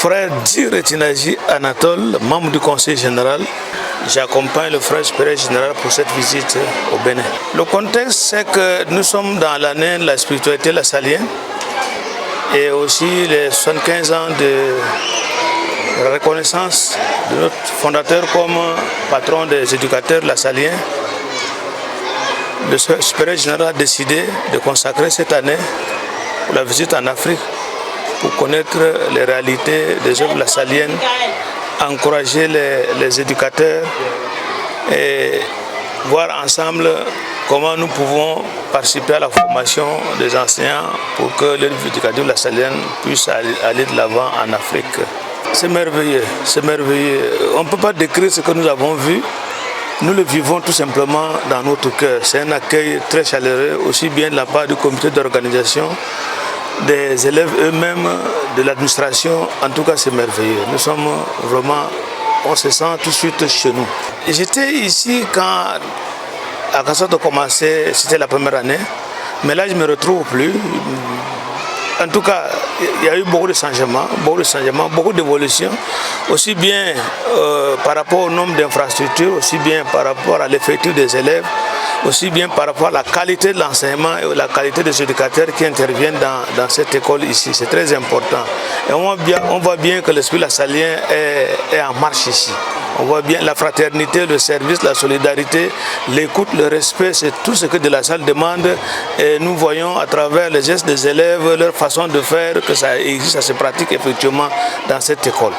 frère Djire Tinaji Anatole, membre du conseil général. J'accompagne le frère supérieur général pour cette visite au Bénin. Le contexte, c'est que nous sommes dans l'année de la spiritualité lassalienne et aussi les 75 ans de reconnaissance de notre fondateur comme patron des éducateurs lassaliens. Le supérieur général a décidé de consacrer cette année pour la visite en Afrique pour connaître les réalités des œuvres lassaliennes, encourager les éducateurs et voir ensemble comment nous pouvons participer à la formation des enseignants pour que l'éducation lassalienne puisse aller de l'avant en Afrique. C'est merveilleux, c'est merveilleux. On ne peut pas décrire ce que nous avons vu. Nous le vivons tout simplement dans notre cœur. C'est un accueil très chaleureux, aussi bien de la part du comité d'organisation, des élèves eux-mêmes, de l'administration. En tout cas, c'est merveilleux. Nous sommes vraiment, on se sent tout de suite chez nous. J'étais ici quand Akassot a commencé, c'était la première année, mais là je ne me retrouve plus. En tout cas, il y a eu beaucoup de changements, beaucoup d'évolutions, aussi bien par rapport au nombre d'infrastructures, aussi bien par rapport à l'effectif des élèves, aussi bien par rapport à la qualité de l'enseignement et la qualité des éducateurs qui interviennent dans cette école ici. C'est très important. Et on voit bien que l'esprit lassalien est en marche ici. On voit bien la fraternité, le service, la solidarité, l'écoute, le respect, c'est tout ce que de la salle demande. Et nous voyons à travers les gestes des élèves, leur façon de faire, que ça existe, ça se pratique effectivement dans cette école.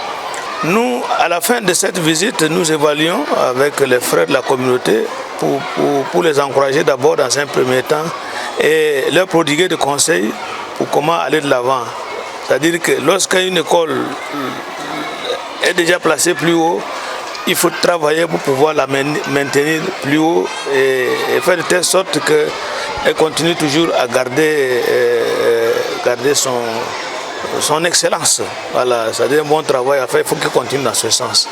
Nous, à la fin de cette visite, nous évaluons avec les frères de la communauté pour les encourager d'abord dans un premier temps et leur prodiguer des conseils pour comment aller de l'avant. C'est-à-dire que lorsqu'une école est déjà placée plus haut, il faut travailler pour pouvoir la maintenir plus haut et faire de telle sorte qu'elle continue toujours à garder son excellence. Voilà, c'est-à-dire un bon travail à faire, il faut qu'il continue dans ce sens.